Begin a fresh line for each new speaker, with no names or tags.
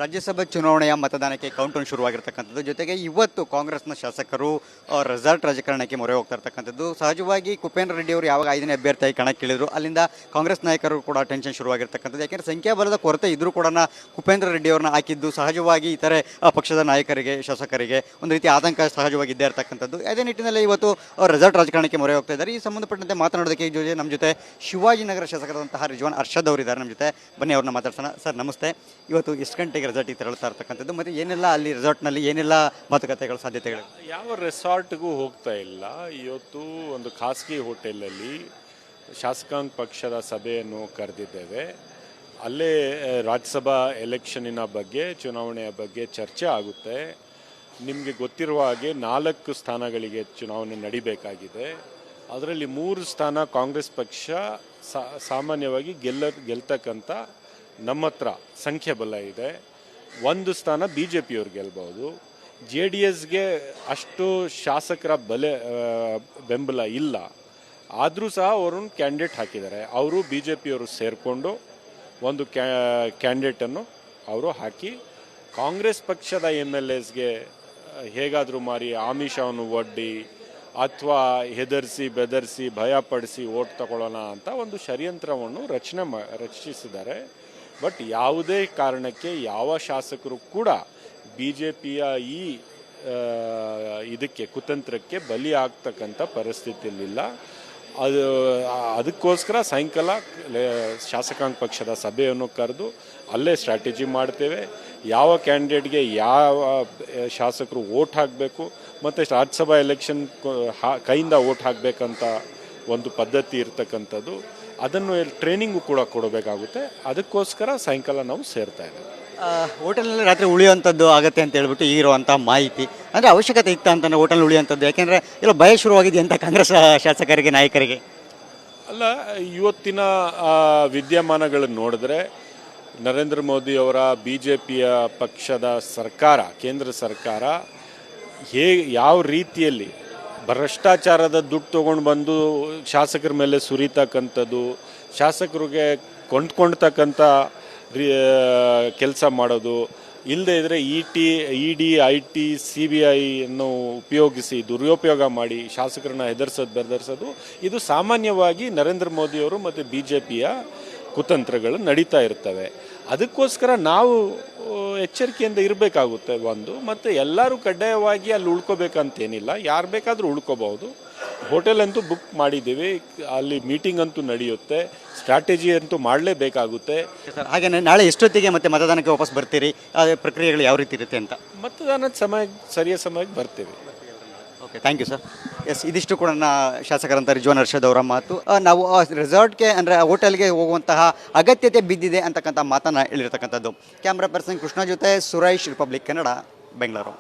ರಾಜ್ಯಸಭಾ ಚುನಾವಣೆಯ ಮತದಾನಕ್ಕೆ ಕೌಂಟೌನ್ ಶುರುವಾಗಿರ್ತಕ್ಕಂಥದ್ದು. ಜೊತೆಗೆ ಇವತ್ತು ಕಾಂಗ್ರೆಸ್ನ ಶಾಸಕರು ರೆಸಾರ್ಟ್ ರಾಜಕಾರಣಕ್ಕೆ ಮೊರೆ ಹೋಗ್ತಾ ಇರ್ತಕ್ಕಂಥದ್ದು. ಸಹಜವಾಗಿ ಕುಪೇಂದ್ರ ರೆಡ್ಡಿ ಅವರು ಯಾವಾಗ 5ನೇ ಅಭ್ಯರ್ಥಿಯಾಗಿ ಕಣಕ್ಕಿಳಿದ್ರು ಅಲ್ಲಿಂದ ಕಾಂಗ್ರೆಸ್ ನಾಯಕರು ಕೂಡ ಟೆನ್ಷನ್ ಶುರುವಾಗಿರ್ತಕ್ಕಂಥದ್ದು. ಯಾಕೆಂದರೆ ಸಂಖ್ಯಾಬಲದ ಕೊರತೆ ಇದ್ರೂ ಕೂಡ ಕುಪೇಂದ್ರ ರೆಡ್ಡಿ ಅವ್ರನ್ನ ಹಾಕಿದ್ದು ಸಹಜವಾಗಿ ಇತರೆ ಪಕ್ಷದ ನಾಯಕರಿಗೆ, ಶಾಸಕರಿಗೆ ಒಂದು ರೀತಿ ಆತಂಕ ಸಹಜವಾಗಿ ಇದ್ದೇ ಇರ್ತಕ್ಕಂಥದ್ದು. ಅದೇ ನಿಟ್ಟಿನಲ್ಲಿ ಇವತ್ತು ರೆಸಾರ್ಟ್ ರಾಜಕಾರಣಕ್ಕೆ ಮೊರೆ ಹೋಗ್ತಾ ಇದ್ದಾರೆ. ಈ ಸಂಬಂಧಪಟ್ಟಂತೆ ಮಾತನಾಡೋದಕ್ಕೆ ನಮ್ಮ ಜೊತೆ ಶಿವಾಜಿನಗರ ಶಾಸಕರಾದಂತಹ ರಿಜ್ವಾನ್ ಅರ್ಷದ್ ಅವರಿದ್ದಾರೆ ನಮ್ಮ ಜೊತೆ. ಬನ್ನಿ ಅವ್ರನ್ನ ಮಾತಾಡ್ಸೋಣ. ಸರ್ ನಮಸ್ತೆ. ಇವತ್ತು ಎಷ್ಟು ಗಂಟೆಗೆ ರೆಸಾರ್ಟಿಗೆ ತೆರಳುತ್ತಾ ಇರ್ತಕ್ಕಂಥದ್ದು ಮತ್ತು ಏನೆಲ್ಲ ಅಲ್ಲಿ ರೆಸಾರ್ಟ್ನಲ್ಲಿ ಏನೆಲ್ಲ ಮಾತುಕತೆಗಳು ಸಾಧ್ಯತೆಗಳು?
ಯಾವ ರೆಸಾರ್ಟ್ಗೂ ಹೋಗ್ತಾ ಇಲ್ಲ. ಇವತ್ತು ಒಂದು ಖಾಸಗಿ ಹೋಟೆಲಲ್ಲಿ ಶಾಸಕಾಂಗ ಪಕ್ಷದ ಸಭೆಯನ್ನು ಕರೆದಿದ್ದೇವೆ. ಅಲ್ಲೇ ರಾಜ್ಯಸಭಾ ಎಲೆಕ್ಷನಿನ ಬಗ್ಗೆ, ಚುನಾವಣೆಯ ಬಗ್ಗೆ ಚರ್ಚೆ ಆಗುತ್ತೆ. ನಿಮಗೆ ಗೊತ್ತಿರುವ ಹಾಗೆ 4 ಸ್ಥಾನಗಳಿಗೆ ಚುನಾವಣೆ ನಡಿಬೇಕಾಗಿದೆ. ಅದರಲ್ಲಿ 3 ಸ್ಥಾನ ಕಾಂಗ್ರೆಸ್ ಪಕ್ಷ ಸಾಮಾನ್ಯವಾಗಿ ಗೆಲ್ತಕ್ಕಂಥ ನಮ್ಮ ಹತ್ರ ಸಂಖ್ಯಾಬಲ ಇದೆ. 1 ಸ್ಥಾನ ಬಿ ಜೆ ಪಿಯವ್ರು ಗೆಲ್ಬಹುದು. JDSಗೆ ಅಷ್ಟು ಶಾಸಕರ ಬೆಂಬಲ ಇಲ್ಲ. ಆದರೂ ಸಹ ಅವರನ್ನು ಕ್ಯಾಂಡಿಡೇಟ್ ಹಾಕಿದ್ದಾರೆ. ಅವರು ಬಿ ಜೆ ಪಿಯವರು ಸೇರಿಕೊಂಡು ಒಂದು ಕ್ಯಾಂಡಿಡೇಟನ್ನು ಅವರು ಹಾಕಿ ಕಾಂಗ್ರೆಸ್ ಪಕ್ಷದ MLAsಗೆ ಹೇಗಾದರೂ ಮಾರಿ ಆಮಿಷವನ್ನು ಒಡ್ಡಿ ಅಥವಾ ಹೆದರಿಸಿ ಬೆದರಿಸಿ ಭಯಪಡಿಸಿ ಓಟ್ ತಗೊಳ್ಳೋಣ ಅಂತ ಒಂದು ಷಡ್ಯಂತ್ರವನ್ನು ರಚಿಸಿದ್ದಾರೆ. ಬಟ್ ಯಾವುದೇ ಕಾರಣಕ್ಕೆ ಯಾವ ಶಾಸಕರು ಕೂಡ BJPಯ ಈ ಇದಕ್ಕೆ ಕುತಂತ್ರಕ್ಕೆ ಬಲಿ ಆಗ್ತಕ್ಕಂಥ ಪರಿಸ್ಥಿತಿಯಲ್ಲಿಲ್ಲ. ಅದಕ್ಕೋಸ್ಕರ ಸಾಯಂಕಾಲ ಶಾಸಕಾಂಗ ಪಕ್ಷದ ಸಭೆಯನ್ನು ಕರೆದು ಅಲ್ಲೇ ಸ್ಟ್ರಾಟಜಿ ಮಾಡ್ತೇವೆ. ಯಾವ ಕ್ಯಾಂಡಿಡೇಟ್ಗೆ ಯಾವ ಶಾಸಕರು ಓಟ್ ಹಾಕಬೇಕು ಮತ್ತು ರಾಜ್ಯಸಭಾ ಎಲೆಕ್ಷನ್ ಕೈಯಿಂದ ಓಟ್ ಹಾಕಬೇಕಂತ ಒಂದು ಪದ್ಧತಿ ಇರ್ತಕ್ಕಂಥದ್ದು. ಅದನ್ನು ಟ್ರೈನಿಂಗು ಕೂಡ ಕೊಡಬೇಕಾಗುತ್ತೆ. ಅದಕ್ಕೋಸ್ಕರ ಸಾಯಂಕಾಲ ನಾವು ಸೇರ್ತಾ ಇದ್ದೇವೆ.
ಹೋಟೆಲ್ನಲ್ಲಿ ರಾತ್ರಿ ಉಳಿಯುವಂಥದ್ದು ಆಗುತ್ತೆ ಅಂತ ಹೇಳ್ಬಿಟ್ಟು ಈಗಿರುವಂಥ ಮಾಹಿತಿ ಅಂದರೆ ಅವಶ್ಯಕತೆ ಇತ್ತು ಅಂತ ಹೋಟೆಲ್ ಉಳಿಯುವಂಥದ್ದು. ಯಾಕೆಂದರೆ ಎಲ್ಲ ಭಯ ಶುರುವಾಗಿದೆ ಅಂತ ಕಾಂಗ್ರೆಸ್ ಶಾಸಕರಿಗೆ, ನಾಯಕರಿಗೆ.
ಅಲ್ಲ, ಇವತ್ತಿನ ವಿದ್ಯಮಾನಗಳನ್ನು ನೋಡಿದ್ರೆ ನರೇಂದ್ರ ಮೋದಿ ಅವರ BJPಯ ಪಕ್ಷದ ಸರ್ಕಾರ, ಕೇಂದ್ರ ಸರ್ಕಾರ ಯಾವ ರೀತಿಯಲ್ಲಿ ಭ್ರಷ್ಟಾಚಾರದ ದುಡ್ಡು ತೊಗೊಂಡು ಬಂದು ಶಾಸಕರ ಮೇಲೆ ಸುರಿತಕ್ಕಂಥದ್ದು, ಶಾಸಕರಿಗೆ ಕೊಂಡ್ಕೊಳ್ತಕ್ಕಂಥ ಕೆಲಸ ಮಾಡೋದು, ಇಲ್ಲದೇ ಇದ್ದರೆ ED, IT, CBI ಅನ್ನು ಉಪಯೋಗಿಸಿ ದುರುಪಯೋಗ ಮಾಡಿ ಶಾಸಕರನ್ನ ಬೆದರಿಸೋದು ಇದು ಸಾಮಾನ್ಯವಾಗಿ ನರೇಂದ್ರ ಮೋದಿಯವರು ಮತ್ತು BJPಯ ಕುತಂತ್ರಗಳು ನಡೀತಾ ಇರ್ತವೆ. ಅದಕ್ಕೋಸ್ಕರ ನಾವು ಎಚ್ಚರಿಕೆಯಿಂದ ಇರಬೇಕಾಗುತ್ತೆ ಒಂದು. ಮತ್ತು ಎಲ್ಲರೂ ಕಡ್ಡಾಯವಾಗಿ ಅಲ್ಲಿ ಉಳ್ಕೋಬೇಕಂತೇನಿಲ್ಲ, ಯಾರು ಬೇಕಾದರೂ ಉಳ್ಕೋಬಹುದು. ಹೋಟೆಲ್ ಅಂತೂ ಬುಕ್ ಮಾಡಿದ್ದೀವಿ, ಅಲ್ಲಿ ಮೀಟಿಂಗ್ ಅಂತೂ ನಡೆಯುತ್ತೆ, ಸ್ಟ್ರಾಟಜಿ ಅಂತೂ ಮಾಡಲೇಬೇಕಾಗುತ್ತೆ.
ಸರ್ ಹಾಗೆ ನಾಳೆ ಎಷ್ಟೊತ್ತಿಗೆ ಮತ್ತೆ ಮತದಾನಕ್ಕೆ ವಾಪಸ್ ಬರ್ತೀರಿ? ಪ್ರಕ್ರಿಯೆಗಳು ಯಾವ ರೀತಿ ಇರುತ್ತೆ ಅಂತ?
ಮತದಾನದ ಸರಿಯಾದ ಸಮಯಕ್ಕೆ ಬರ್ತೀವಿ.
Okay, thank you sir. Yes, ಇದಿಷ್ಟು ಕೂಡ ನನ್ನ ಶಾಸಕರಂತ ರಿಜ್ವಾನ್ ಅರ್ಷದ್ ಅವರ ಮಾತು. ನಾವು ರೆಸಾರ್ಟ್ಗೆ ಅಂದರೆ ಹೋಟೆಲ್ಗೆ ಹೋಗುವಂತಹ ಅಗತ್ಯತೆ ಬಿದ್ದಿದೆ ಅಂತಕ್ಕಂಥ ಮಾತನ್ನು ಹೇಳಿರ್ತಕ್ಕಂಥದ್ದು. ಕ್ಯಾಮ್ರಾ ಪರ್ಸನ್ ಕೃಷ್ಣ ಜೊತೆ ಸುರೇಶ್, ರಿಪಬ್ಲಿಕ್ ಕನ್ನಡ, ಬೆಂಗಳೂರು.